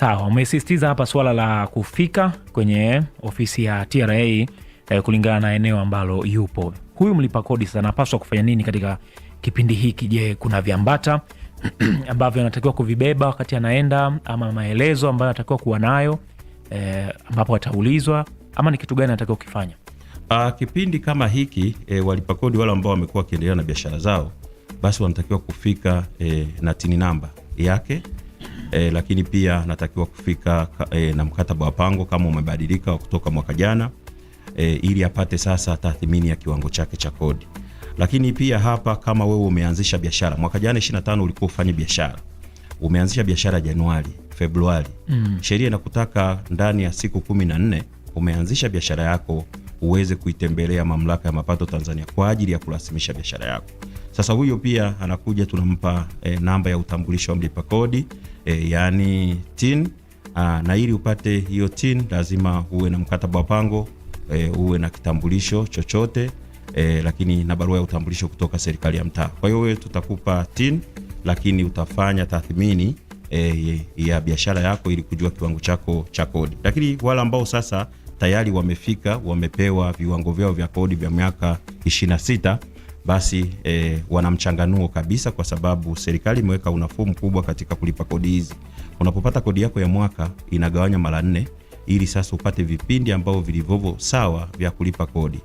Sawa, umesisitiza hapa swala la kufika kwenye ofisi ya TRA kulingana na eneo ambalo yupo. Huyu mlipa kodi sasa anapaswa kufanya nini katika kipindi hiki? Je, kuna viambata ambavyo anatakiwa kuvibeba wakati anaenda, ama maelezo ambayo anatakiwa kuwa nayo ambapo ataulizwa, ama ni kitu gani anatakiwa kufanya? Kipindi kama hiki walipa kodi wale ambao wamekuwa wakiendelea na biashara zao, basi wanatakiwa kufika na tini namba yake, lakini pia natakiwa kufika na mkataba wa pango kama umebadilika kutoka mwaka jana, ili apate sasa tathmini ya kiwango chake cha kodi. Lakini pia hapa, kama wewe umeanzisha biashara mwaka jana 25 ulikuwa ufanye biashara, umeanzisha biashara Januari, Februari, sheria inakutaka ndani ya siku 14 umeanzisha biashara yako uweze kuitembelea mamlaka ya mapato Tanzania kwa ajili ya kurasimisha biashara yako. Sasa huyo pia anakuja, tunampa namba ya utambulisho wa mlipa kodi, yani TIN, na ili upate hiyo TIN lazima uwe na mkataba wa pango, uwe na kitambulisho chochote, lakini na barua ya utambulisho kutoka serikali ya mtaa. Kwa hiyo wewe tutakupa TIN, lakini utafanya tathmini ya biashara yako ili kujua kiwango chako cha kodi. Lakini wale ambao sasa tayari wamefika, wamepewa viwango vyao vya kodi vya miaka 26, basi wana mchanganuo kabisa, kwa sababu serikali imeweka unafuu mkubwa katika kulipa kodi hizi. Unapopata kodi yako ya mwaka inagawanya mara 4 ili sasa upate vipindi ambao vilivyo sawa vya kulipa kodi.